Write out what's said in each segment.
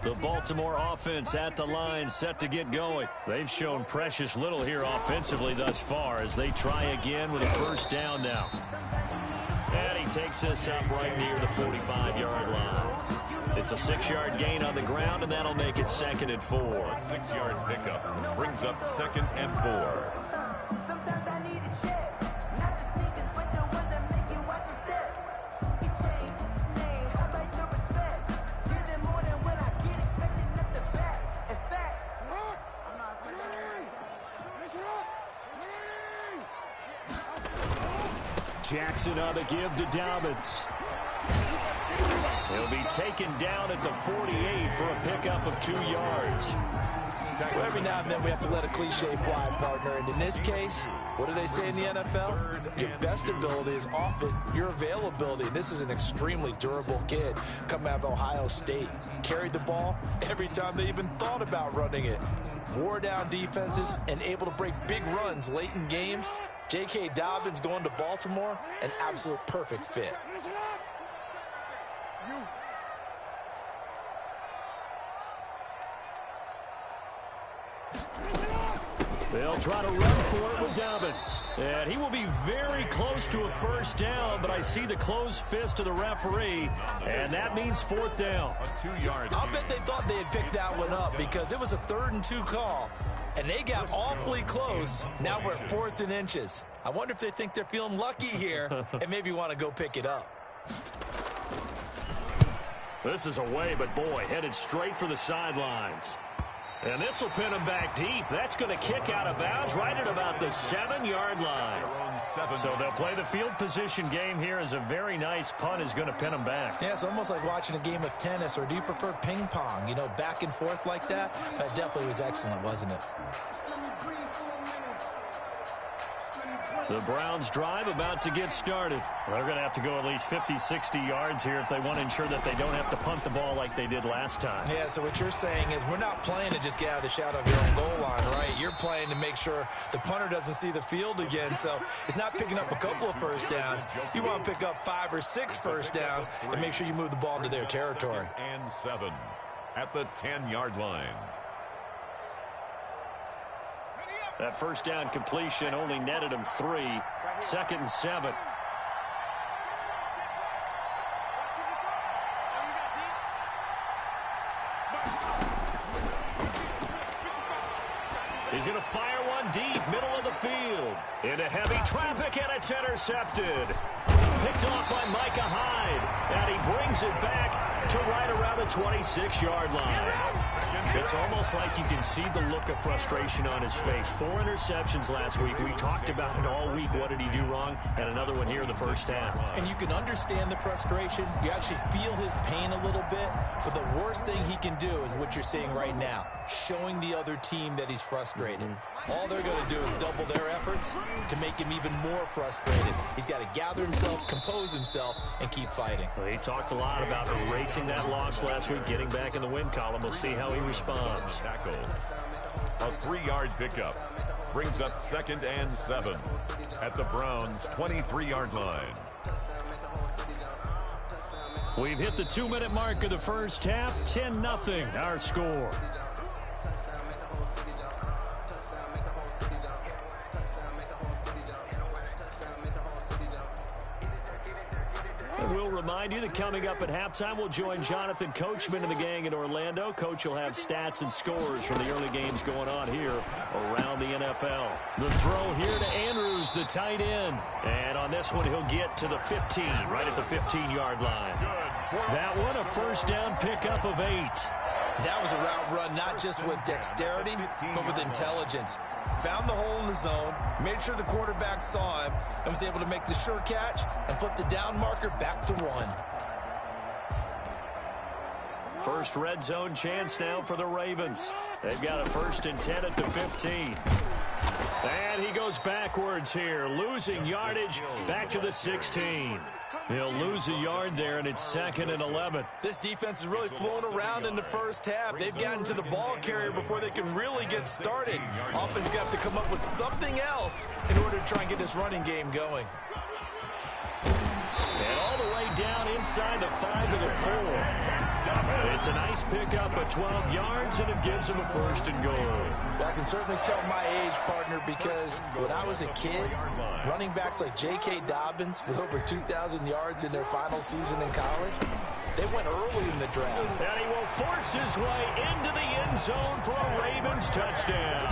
The Baltimore offense at the line, set to get going. They've shown precious little here offensively thus far as they try again with a first down now. And he takes us up right near the 45-yard line. It's a 6-yard gain on the ground, and that'll make it 2nd and 4. A 6-yard pickup brings up 2nd and 4. Sometimes I need a check. Not the sneakers, but the ones that make you watch your step. You change name, I like your respect. Give them more than what I get expecting at the back. In fact, I'm not Jackson on the give to Dobbins. He'll be taken down at the 48 for a pickup of 2 yards. Well, every now and then we have to let a cliche fly, partner. And in this case, what do they say in the NFL? Your best ability is often your availability. And this is an extremely durable kid coming out of Ohio State. Carried the ball every time they even thought about running it. Wore down defenses and able to break big runs late in games. J.K. Dobbins going to Baltimore, an absolute perfect fit. They'll try to run for it with Dobbins. And he will be very close to a first down, but I see the closed fist of the referee, and that means 4th down. A 2-yard. I'll bet they thought they had picked that one up because it was a 3rd and 2 call, and they got awfully close. Now we're at 4th and inches. I wonder if they think they're feeling lucky here and maybe want to go pick it up. This is away, but boy, headed straight for the sidelines. And this will pin him back deep. That's going to kick out of bounds right at about the 7-yard line. So they'll play the field position game here as a very nice punt is going to pin him back. Yeah, it's almost like watching a game of tennis, or do you prefer ping pong? You know, back and forth like that? That definitely was excellent, wasn't it? The Browns drive about to get started. They're going to have to go at least 50, 60 yards here if they want to ensure that they don't have to punt the ball like they did last time. Yeah, so what you're saying is we're not playing to just get out of the shadow of your own goal line, right? You're playing to make sure the punter doesn't see the field again. So it's not picking up a couple of first downs. You want to pick up 5 or 6 first downs and make sure you move the ball into their territory. 2nd and 7 at the 10-yard line. That first down completion only netted him 3. 2nd and 7. He's going to fire one deep, middle of the field. Into heavy traffic, and it's intercepted. Picked off by Micah Hyde. And he brings it back to right around the 26-yard line. It's almost like you can see the look of frustration on his face. 4 interceptions last week. We talked about it all week. What did he do wrong? And another one here in the first half. And you can understand the frustration. You actually feel his pain a little bit. But the worst thing he can do is what you're seeing right now, showing the other team that he's frustrated. All they're going to do is double their efforts to make him even more frustrated. He's got to gather himself, compose himself, and keep fighting. Well, he talked a lot about erasing that loss last week, getting back in the win column. We'll see how he responds. Tackle. A 3-yard pickup brings up 2nd and 7 at the Browns' 23-yard line. We've hit the 2-minute mark of the first half. 10-0 our score. We'll remind you that coming up at halftime, we'll join Jonathan Coachman and the gang in Orlando. Coach will have stats and scores from the early games going on here around the NFL. The throw here to Andrews, the tight end. And on this one, he'll get to the 15, right at the 15-yard line. That one, a first down pickup of 8. That was a route run not just with dexterity, but with intelligence. Found the hole in the zone, made sure the quarterback saw him, and was able to make the sure catch and flip the down marker back to 1. First red zone chance now for the Ravens. They've got a 1st and 10 at the 15. And he goes backwards here, losing yardage back to the 16. He'll lose a yard there, and it's 2nd and 11. This defense is really flown around in the first half. They've gotten to the ball carrier before they can really get started. Offense got to come up with something else in order to try and get this running game going. And all the way down inside the 5 to the 4. It's a nice pickup of 12 yards, and it gives him a first and goal. I can certainly tell my age, partner, because when I was a kid, running backs like J.K. Dobbins with over 2,000 yards in their final season in college, they went early in the draft. And he will force his way into the end zone for a Ravens touchdown.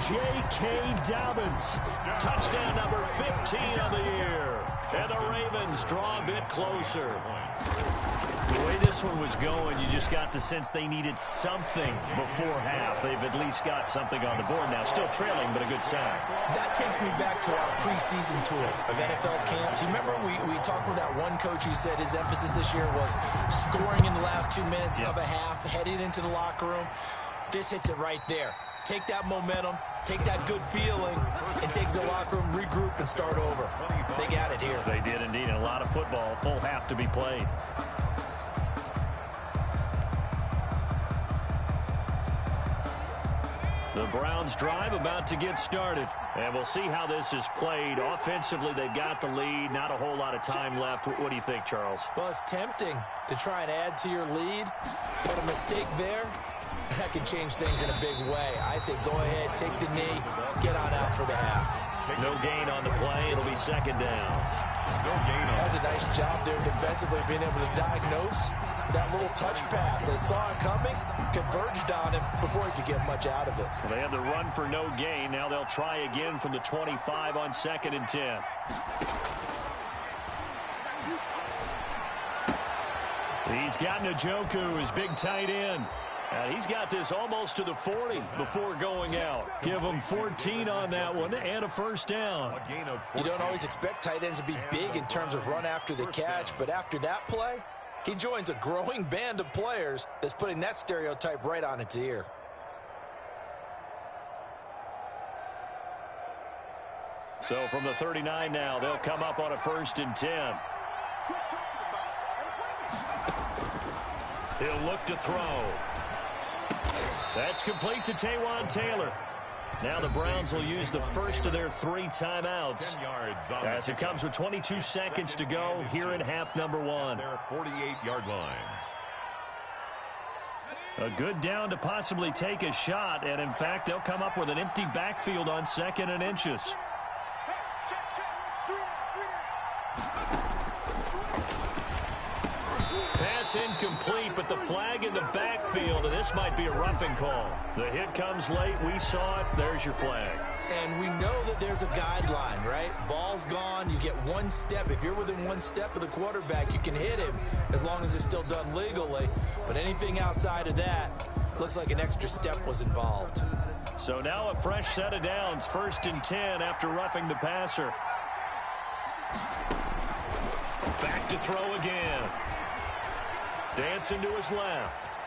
J.K. Dobbins, touchdown number 15 of the year. And the Ravens draw a bit closer. The way this one was going, you just got the sense they needed something before half. They've at least got something on the board now. Still trailing, but a good sign. That takes me back to our preseason tour of NFL camps. You remember we talked with that one coach who said his emphasis this year was scoring in the last 2 minutes of a half, heading into the locker room. This hits it right there. Take that momentum, take that good feeling, and take the locker room, regroup, and start over. They got it here. They did indeed, and a lot of football, full half to be played. The Browns drive about to get started. And we'll see how this is played. Offensively, they've got the lead. Not a whole lot of time left. What do you think, Charles? Well, it's tempting to try and add to your lead. But a mistake there, that can change things in a big way. I say go ahead, take the knee, get on out for the half. No gain on the play. It'll be second down. No gain on. That's a nice job there defensively, being able to diagnose that little touch pass. They saw it coming, converged on him before he could get much out of it. Well, they had the run for no gain. Now they'll try again from the 25 on 2nd and 10. He's got Njoku, his big tight end. He's got this almost to the 40 before going out. Give him 14 on that one and a first down. You don't always expect tight ends to be big in terms of run after the catch, but after that play, he joins a growing band of players that's putting that stereotype right on its ear. So from the 39 now, they'll come up on a 1st and 10. He'll look to throw. That's complete to Taywan Taylor. Now the Browns will use the first of their 3 timeouts as it comes with 22 seconds to go here in half number 1. Their 48-yard line. A good down to possibly take a shot, and in fact, they'll come up with an empty backfield on 2nd and inches. Pass incomplete, but the flag in the backfield, and this might be a roughing call. The hit comes late. We saw it. There's your flag. And we know that there's a guideline, right? Ball's gone. You get 1 step. If you're within 1 step of the quarterback, you can hit him as long as it's still done legally. But anything outside of that, looks like an extra step was involved. So now a fresh set of downs. 1st and 10 after roughing the passer. Back to throw again. Dancing to his left.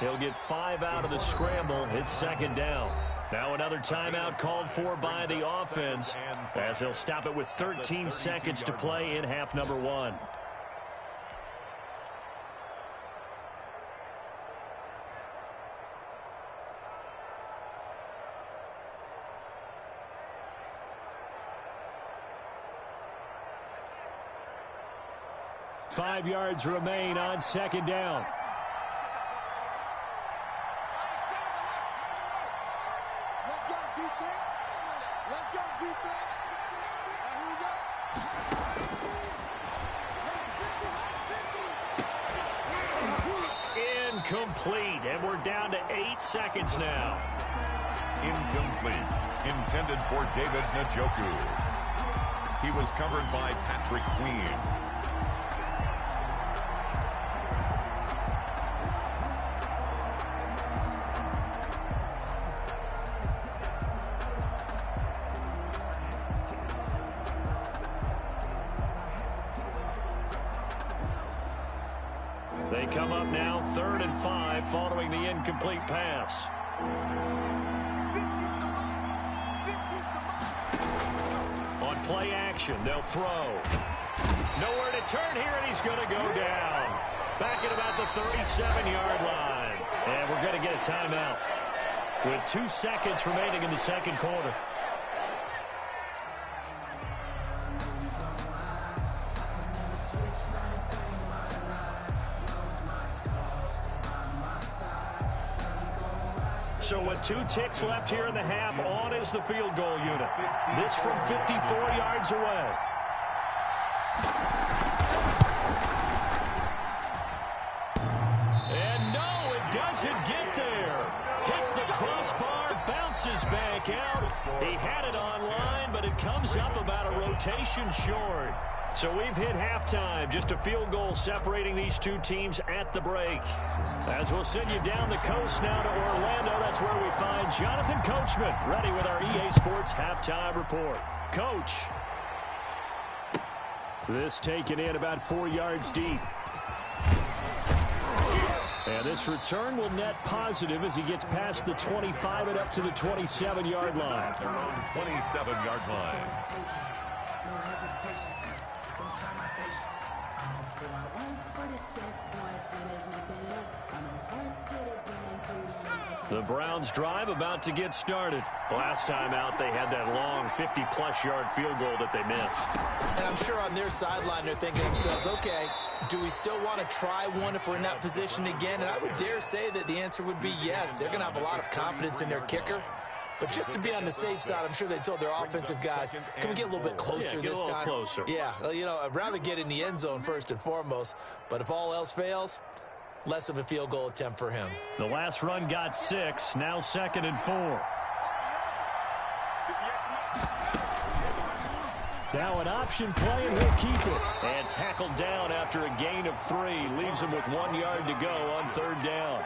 He'll get 5 out of the scramble. It's 2nd down. Now another timeout called for by the offense as he'll stop it with 13 seconds to play in half number 1. Five yards remain on 2nd down. Let's go, defense. Let's go, defense. Here we go. Incomplete, and we're down to 8 seconds now. Incomplete. Intended for David Njoku. He was covered by Patrick Queen. They come up now 3rd and 5 following the incomplete pass. On play action, they'll throw. Nowhere to turn here, and he's going to go down. Back at about the 37-yard line. And we're going to get a timeout with 2 seconds remaining in the 2nd quarter. So with 2 ticks left here in the half, on is the field goal unit. This from 54 yards away. And no, it doesn't get there. Hits the crossbar, bounces back out. He had it online, but it comes up about a rotation short. So we've hit halftime. Just a field goal separating these two teams at the break. As we'll send you down the coast now to Orlando, that's where we find Jonathan Coachman, ready with our EA Sports halftime report. Coach. This taken in about 4 yards deep. And this return will net positive as he gets past the 25 and up to the 27-yard line. Their own 27-yard line. The Browns drive about to get started. Last time out, they had that long 50-plus yard field goal that they missed. And I'm sure on their sideline, they're thinking to themselves, okay, do we still want to try one if we're in that position again? And I would dare say that the answer would be yes. They're going to have a lot of confidence in their kicker. But just to be on the safe side, I'm sure they told their offensive guys, can we get a little bit closer this time? Closer. Yeah, well, you know, I'd rather get in the end zone first and foremost. But if all else fails, less of a field goal attempt for him. The last run got 6, now 2nd and 4. Now an option play, and he'll keep it. And tackled down after a gain of 3. Leaves him with 1 yard to go on 3rd down.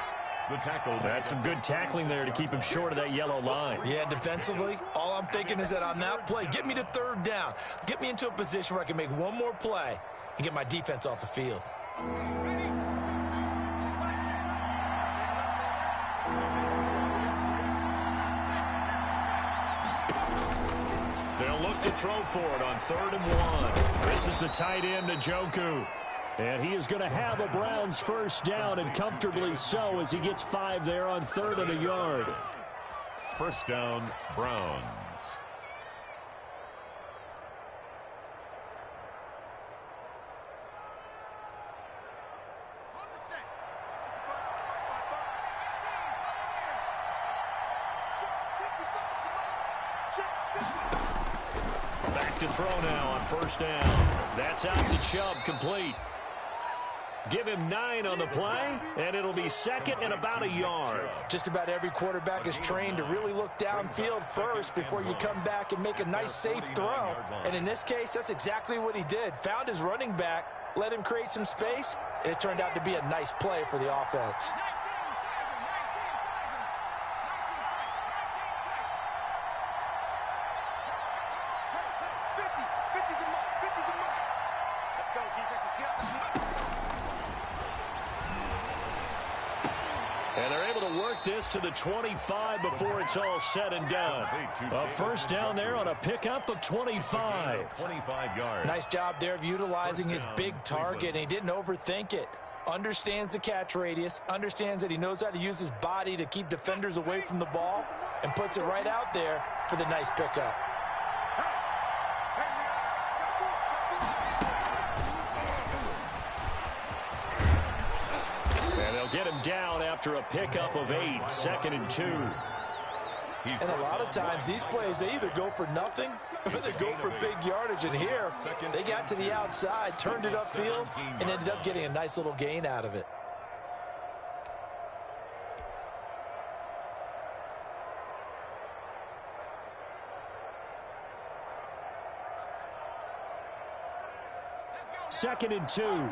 The tackle. That's some good tackling there to keep him short of that yellow line. Yeah, defensively, all I'm thinking is that on that play, get me to 3rd down. Get me into a position where I can make one more play and get my defense off the field. They'll look to throw for it on 3rd and 1. This is the tight end, Njoku. And he is going to have a Browns first down, and comfortably so, as he gets 5 there on 3rd and a yard. First down, Browns. Back to throw now on 1st down. That's out to Chubb, complete. Give him 9 on the play, and it'll be 2nd and about a yard. Just about every quarterback is trained to really look downfield first before you come back and make a nice, safe throw. And in this case, that's exactly what he did. Found his running back, let him create some space, and it turned out to be a nice play for the offense. And they're able to work this to the 25 before it's all said and done. A first down there on a pickup of 25. 25 yards. Nice job there of utilizing his big target, and he didn't overthink it. Understands the catch radius, understands that he knows how to use his body to keep defenders away from the ball, and puts it right out there for the nice pickup. Get him down after a pickup of 8, 2nd and 2. And a lot of times these plays, they either go for nothing or they go for big yardage. And here, they got to the outside, turned it upfield, and ended up getting a nice little gain out of it. Second and 2.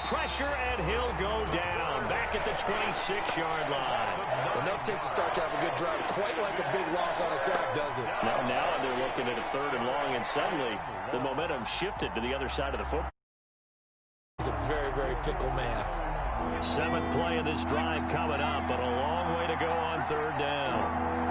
Pressure, and he'll go down. Back at the 26-yard line. Well, that takes a start to have a good drive. Quite like a big loss on a sack, does it? Now they're looking at a 3rd and long, and suddenly the momentum shifted to the other side of the football. He's a very, very fickle man. 7th play of this drive coming up, but a long way to go on 3rd down.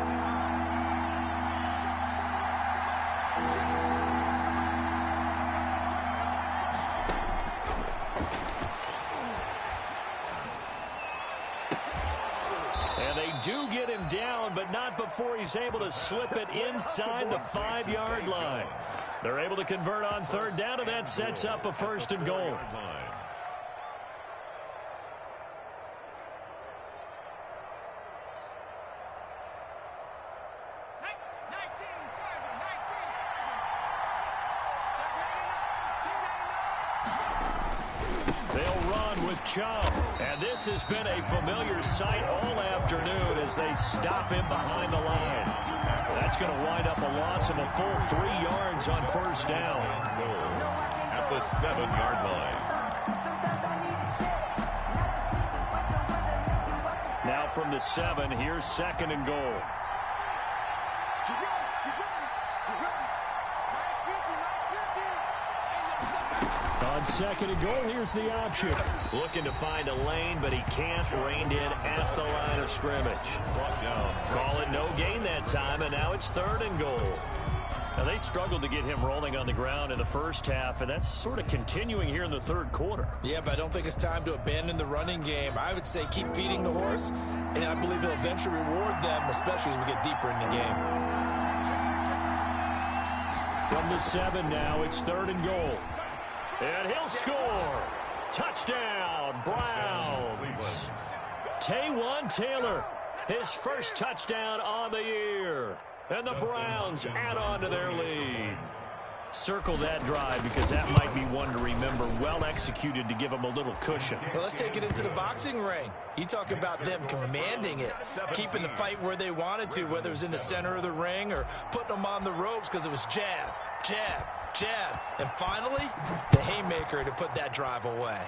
Do get him down down, but not before he's able to slip it inside the 5-yard line. They're able to convert on third down, and that sets up a 1st and goal. And this has been a familiar sight all afternoon as they stop him behind the line. That's going to wind up a loss of a full 3 yards on 1st down. At the 7-yard line. Now from the 7, here's 2nd and goal. On 2nd and goal, here's the option. Looking to find a lane, but he can't. Reined in at the line of scrimmage. Call it no gain that time, and now it's 3rd and goal. Now, they struggled to get him rolling on the ground in the first half, and that's sort of continuing here in the 3rd quarter. Yeah, but I don't think it's time to abandon the running game. I would say keep feeding the horse, and I believe he'll eventually reward them, especially as we get deeper in the game. From the 7 now, it's 3rd and goal. And he'll score. Touchdown, Browns. Taywan Taylor, his first touchdown on the year. And the Browns add on to their lead. Circle that drive because that might be one to remember. Well executed to give them a little cushion. Well, let's take it into the boxing ring. You talk about them commanding it, keeping the fight where they wanted to, whether it was in the center of the ring or putting them on the ropes because it was jab, jab, jab. And finally, the haymaker to put that drive away.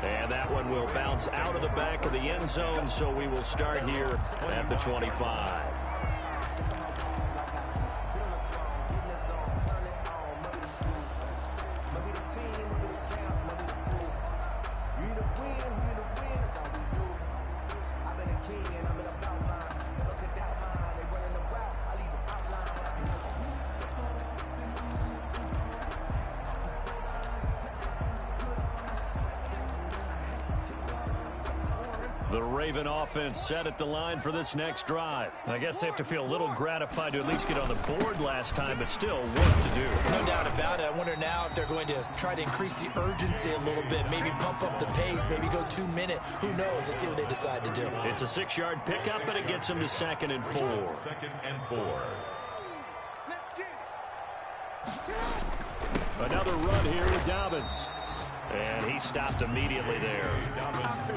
And that one will bounce out of the back of the end zone, so we will start here at the 25. The Raven offense set at the line for this next drive. I guess they have to feel a little gratified to at least get on the board last time, but still work to do. No doubt about it. I wonder now if they're going to try to increase the urgency a little bit, maybe pump up the pace, maybe go 2-minute. Who knows? Let's see what they decide to do. It's a 6-yard pickup, and it gets them to 2nd and 4. 2nd and 4. Another run here with Dobbins. And he stopped immediately there.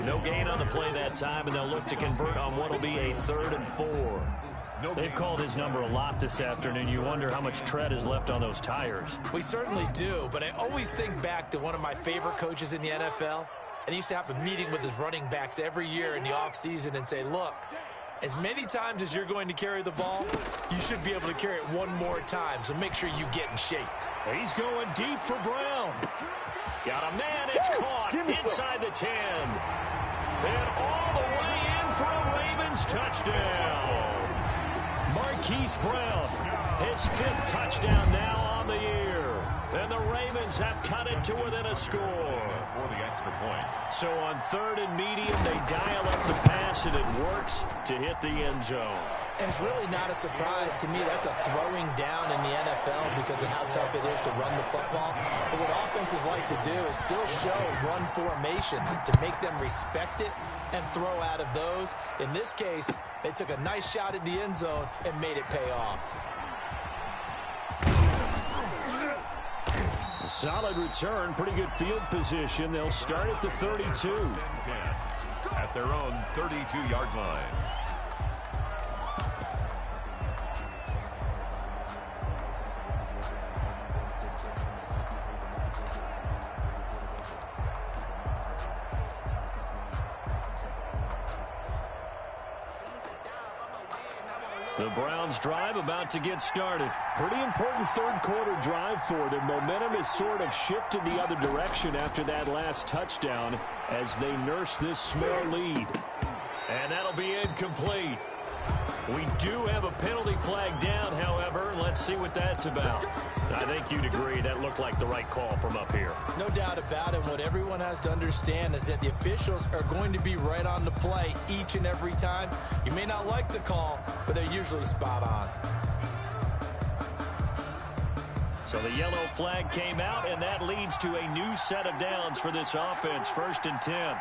No gain on the play that time, and they'll look to convert on what will be a 3rd and 4. They've called his number a lot this afternoon. You wonder how much tread is left on those tires. We certainly do, but I always think back to one of my favorite coaches in the NFL, and he used to have a meeting with his running backs every year in the offseason and say, look, as many times as you're going to carry the ball, you should be able to carry it one more time, so make sure you get in shape. He's going deep for Brown. Got a man, it's caught inside the 10. And all the way in for a Ravens touchdown. Marquise Brown, his 5th touchdown now on the year. And the Ravens have cut it to within a score. For the extra point. So on 3rd and medium, they dial up the pass, and it works to hit the end zone. And it's really not a surprise to me. That's a throwing down in the NFL because of how tough it is to run the football. But what offenses like to do is still show run formations to make them respect it and throw out of those. In this case, they took a nice shot at the end zone and made it pay off. A solid return, pretty good field position. They'll start at the 32. At their own 32-yard line. The Browns drive about to get started. Pretty important 3rd quarter drive for them. Momentum has sort of shifted the other direction after that last touchdown as they nurse this small lead. And that'll be incomplete. We do have a penalty flag down, however. Let's see what that's about. I think you'd agree that looked like the right call from up here. No doubt about it. What everyone has to understand is that the officials are going to be right on the play each and every time. You may not like the call, but they're usually spot on. So the yellow flag came out, and that leads to a new set of downs for this offense. 1st and 10.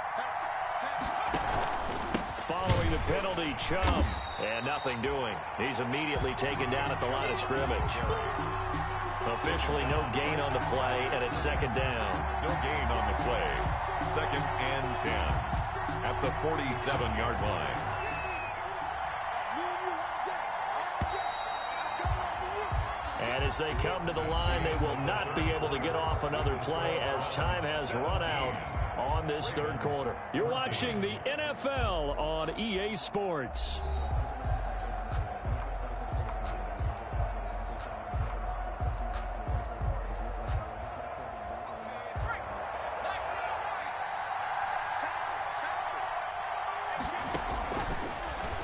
Following the penalty, Chubb, and nothing doing. He's immediately taken down at the line of scrimmage. Officially no gain on the play, and it's 2nd down. No gain on the play. 2nd and 10 at the 47-yard line. And as they come to the line, they will not be able to get off another play as time has run out on this 3rd quarter. You're watching the NFL on EA Sports.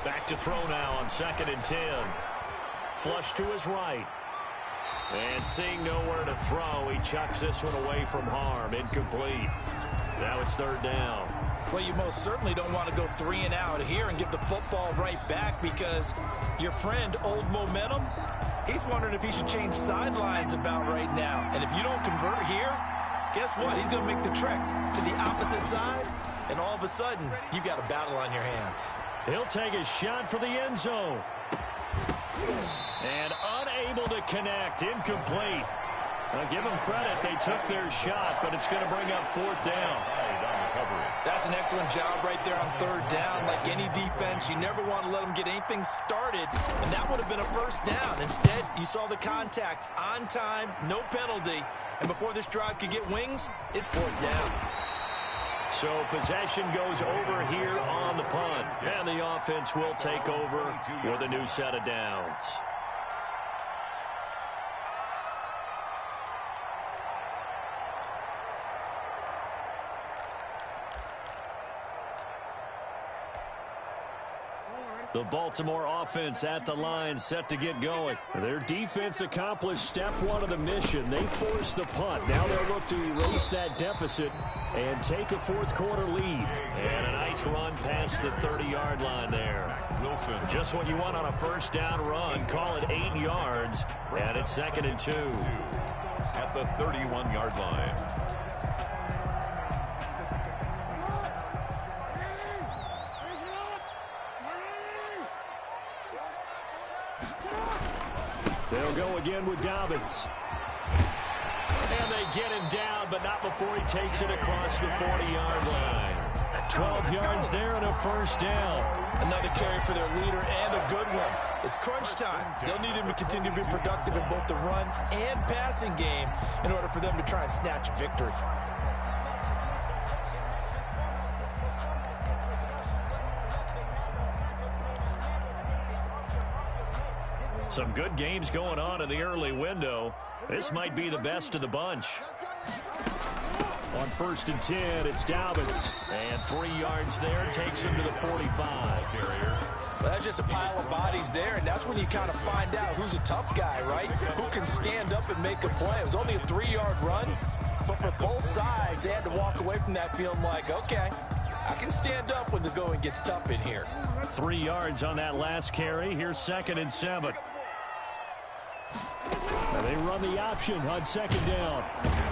Back to throw now on 2nd and 10. Flush to his right. And seeing nowhere to throw, he chucks this one away from harm. Incomplete. Now it's 3rd down. Well, you most certainly don't want to go 3 and out here and give the football right back because your friend, Old Momentum, he's wondering if he should change sidelines about right now. And if you don't convert here, guess what? He's going to make the trek to the opposite side, and all of a sudden, you've got a battle on your hands. He'll take a shot for the end zone. And unable to connect. Incomplete. Well, give them credit. They took their shot, but it's going to bring up 4th down. That's an excellent job right there on 3rd down. Like any defense, you never want to let them get anything started, and that would have been a 1st down. Instead, you saw the contact on time, no penalty, and before this drive could get wings, it's 4th down. So possession goes over here on the punt, and the offense will take over with a new set of downs. The Baltimore offense at the line, set to get going. Their defense accomplished step 1 of the mission. They forced the punt. Now they'll look to erase that deficit and take a 4th quarter lead. And a nice run past the 30-yard line there. Wilson, just what you want on a 1st down run. Call it 8 yards, and it's 2nd and 2. At the 31-yard line. They'll go again with Dobbins. And they get him down, but not before he takes it across the 40-yard line. 12 yards there and a 1st down. Another carry for their leader and a good one. It's crunch time. They'll need him to continue to be productive in both the run and passing game in order for them to try and snatch a victory. Some good games going on in the early window. This might be the best of the bunch. On 1st and 10, it's Dobbins. And 3 yards there, takes him to the 45. Well, that's just a pile of bodies there, and that's when you kind of find out who's a tough guy, right? Who can stand up and make a play. It was only a 3-yard run, but for both sides, they had to walk away from that feeling like, okay, I can stand up when the going gets tough in here. 3 yards on that last carry. Here's 2nd and 7. And they run the option on 2nd down.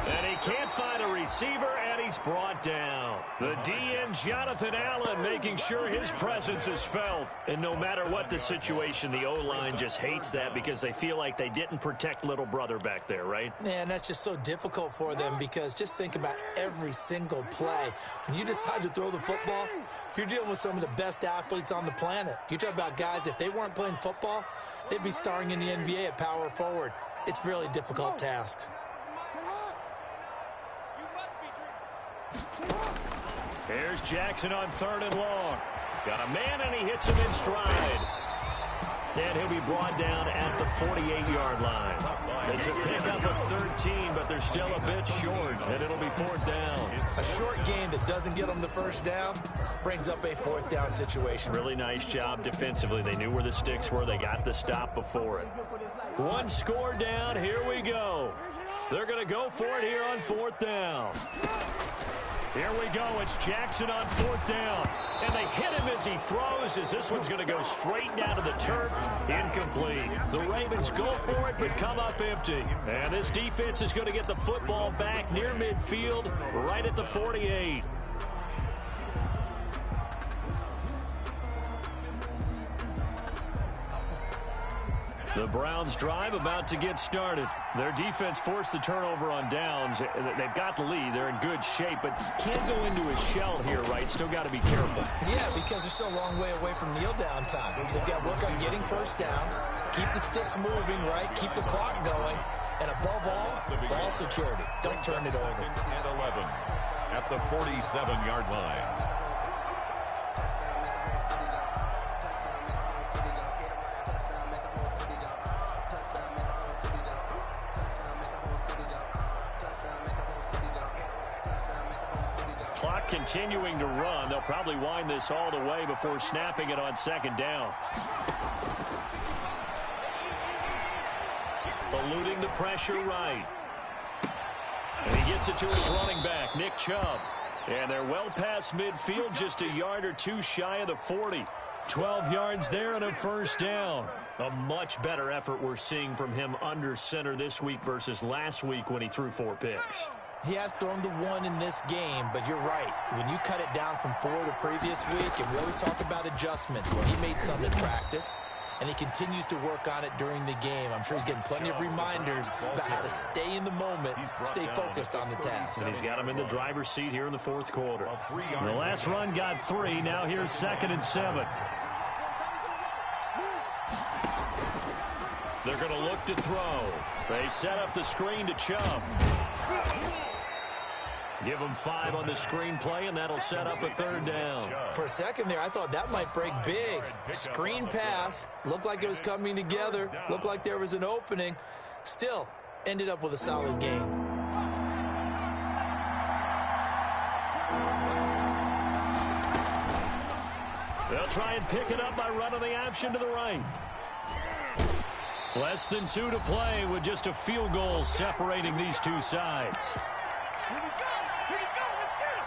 And he can't find a receiver, and he's brought down. The DN, Jonathan Allen, making sure his presence is felt. And no matter what the situation, the O-line just hates that because they feel like they didn't protect little brother back there, right? Man, that's just so difficult for them because just think about every single play. When you decide to throw the football, you're dealing with some of the best athletes on the planet. You talk about guys, if they weren't playing football, they'd be starring in the NBA at power forward. It's a really difficult task. Here's Jackson on 3rd and long. Got a man, and he hits him in stride. And he'll be brought down at the 48-yard line. It's a pickup of 13, but they're still a bit short, and it'll be 4th down. A short gain that doesn't get them the first down brings up a 4th down situation. Really nice job defensively. They knew where the sticks were. They got the stop before it. One score down. Here we go. They're going to go for it here on 4th down. Here we go. It's Jackson on 4th down. And they hit him as he throws, as this one's going to go straight down to the turf. Incomplete. The Ravens go for it, but come up empty. And this defense is going to get the football back near midfield, right at the 48. The Browns drive about to get started. Their defense forced the turnover on downs. They've got the lead. They're in good shape, but can't go into a shell here, right? Still got to be careful. Yeah, because they're still a long way away from kneel down time. So they've got to work on getting first downs, keep the sticks moving, right? Keep the clock going, and above all, ball security. Don't turn it over. And 11 at the 47-yard line. Clock continuing to run. They'll probably wind this all the way before snapping it on 2nd down. Eluding the pressure right. And he gets it to his running back, Nick Chubb. And they're well past midfield, just a yard or two shy of the 40. 12 yards there and a 1st down. A much better effort we're seeing from him under center this week versus last week when he threw 4 picks. He has thrown the 1 in this game, but you're right. When you cut it down from 4 the previous week, and we always talk about adjustments, well, he made some in practice, and he continues to work on it during the game. I'm sure he's getting plenty of reminders about how to stay in the moment, stay focused on the task. And he's got him in the driver's seat here in the 4th quarter. The last run got 3. Now here's 2nd and 7. They're going to look to throw. They set up the screen to Chubb. Give him 5 on the screenplay, and that'll set up a 3rd down. For a second there, I thought that might break big. Screen pass. Looked like it was coming together. Looked like there was an opening. Still, ended up with a solid game. They'll try and pick it up by running the option to the right. Less than 2 to play with just a field goal separating these two sides. Here we go! Here we go! Let's get it!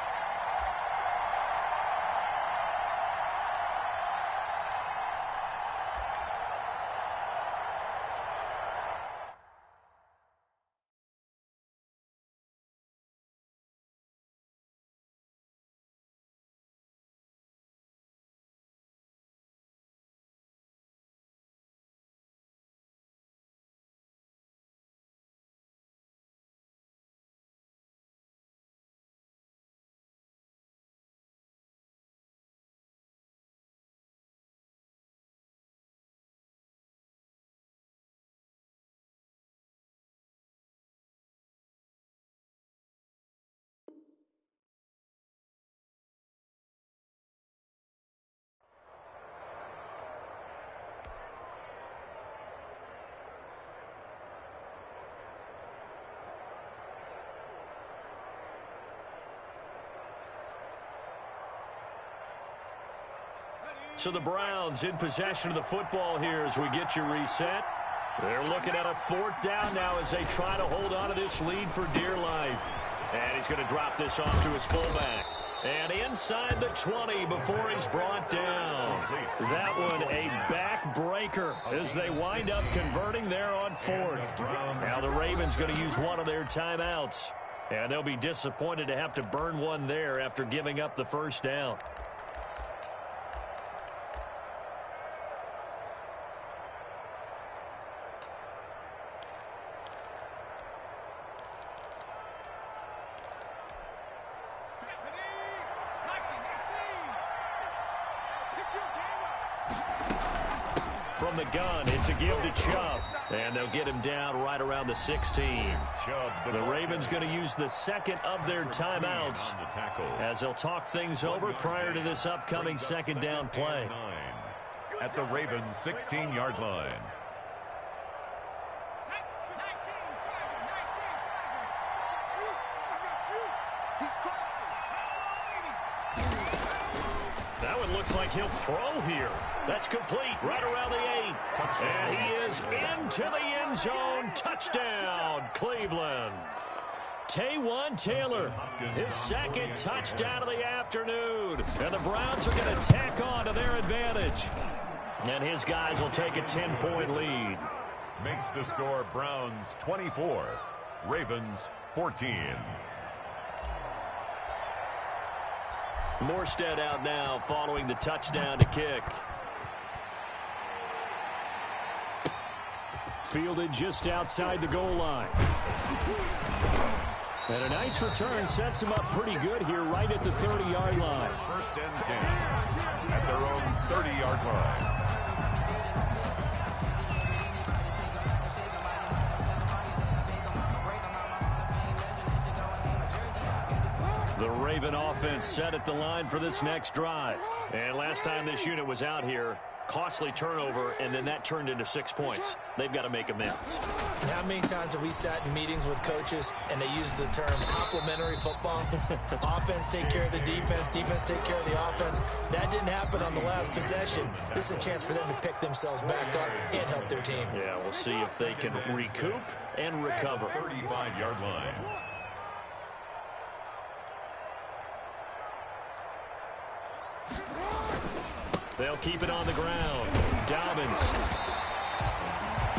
So the Browns in possession of the football here as we get you reset. They're looking at a 4th down now as they try to hold on to this lead for dear life. And he's going to drop this off to his fullback. And inside the 20 before he's brought down. That one a backbreaker as they wind up converting there on 4th. Now the Ravens going to use one of their timeouts. And they'll be disappointed to have to burn one there after giving up the 1st down. From the gun, it's a give to Chubb. And they'll get him down right around the 16. The Ravens going to use the 2nd of their timeouts as they'll talk things over prior to this upcoming 2nd down play. at the Ravens' 16-yard line. That one looks like he'll throw here. That's complete right around the 8. And he is into the end zone. Touchdown, Cleveland. Taywan Taylor, his second touchdown of the afternoon. And the Browns are going to tack on to their advantage. And his guys will take a 10-point lead. Makes the score Browns 24, Ravens 14. Morstead out now following the touchdown to kick. Fielded just outside the goal line. And a nice return sets him up pretty good here right at the 30-yard line. First and 10 at their own 30-yard line. The Raven offense set at the line for this next drive. And last time this unit was out here, costly turnover, and then that turned into 6 points. They've got to make amends. And how many times have we sat in meetings with coaches and they use the term complementary football? Offense take care of the defense, defense take care of the offense. That didn't happen on the last possession. This is a chance for them to pick themselves back up and help their team. Yeah, we'll see if they can recoup and recover. 35-yard line. They'll keep it on the ground. Dobbins.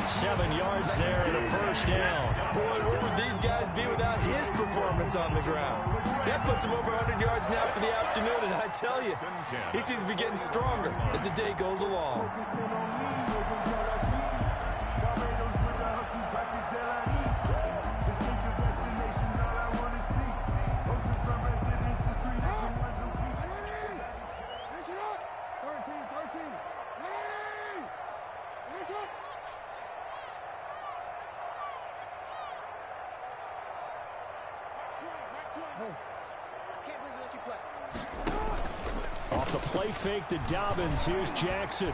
7 yards there and a first down. Boy, where would these guys be without his performance on the ground? That puts him over 100 yards now for the afternoon, and I tell you, he seems to be getting stronger as the day goes along. Off the play fake to Dobbins. Here's Jackson.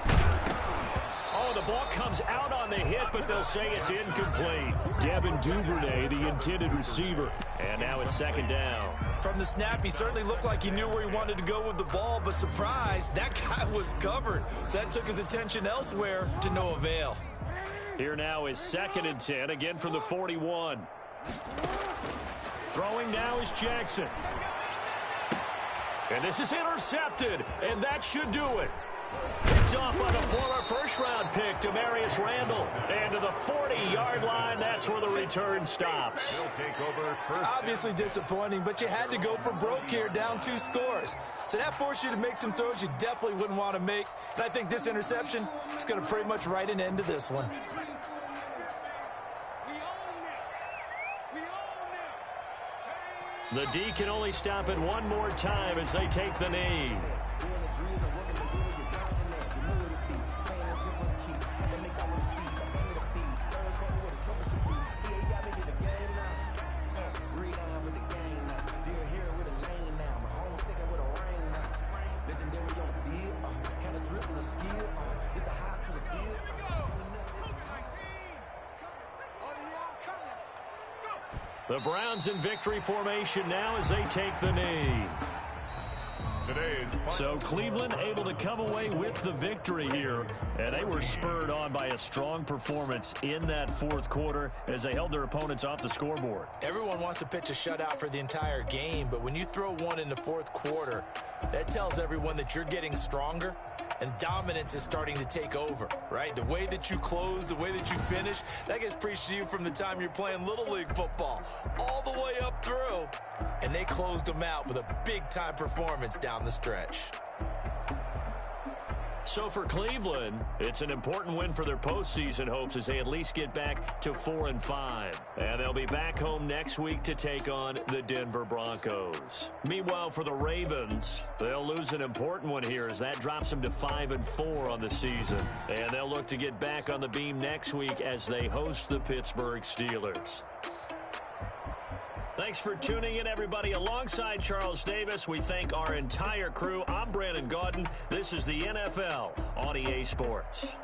Oh, the ball comes out on the hit, but they'll say it's incomplete. Devin Duvernay, the intended receiver. And now it's second down. From the snap, he certainly looked like he knew where he wanted to go with the ball, but surprise, that guy was covered. So that took his attention elsewhere to no avail. Here now is 2nd and 10, again from the 41. Throwing now is Jackson. And this is intercepted, and that should do it. Picked off by the former first-round pick, Demarius Randall. And to the 40-yard line, that's where the return stops. He'll take over first. Obviously disappointing, but you had to go for broke here, down 2 scores. So that forced you to make some throws you definitely wouldn't want to make. And I think this interception is going to pretty much write an end to this one. The D can only stop it one more time as they take the knee. The Browns in victory formation now as they take the knee. So Cleveland able to come away with the victory here, and they were spurred on by a strong performance in that 4th quarter as they held their opponents off the scoreboard. Everyone wants to pitch a shutout for the entire game, but when you throw one in the 4th quarter, that tells everyone that you're getting stronger and dominance is starting to take over, right? The way that you close, the way that you finish, that gets preached to you from the time you're playing Little League football all the way up through. And they closed them out with a big-time performance down the stretch. So for Cleveland, it's an important win for their postseason hopes as they at least get back to 4-5. And they'll be back home next week to take on the Denver Broncos. Meanwhile, for the Ravens, they'll lose an important one here as that drops them to 5-4 on the season. And they'll look to get back on the beam next week as they host the Pittsburgh Steelers. Thanks for tuning in, everybody. Alongside Charles Davis, we thank our entire crew. I'm Brandon Gaudin. This is the NFL on EA Sports.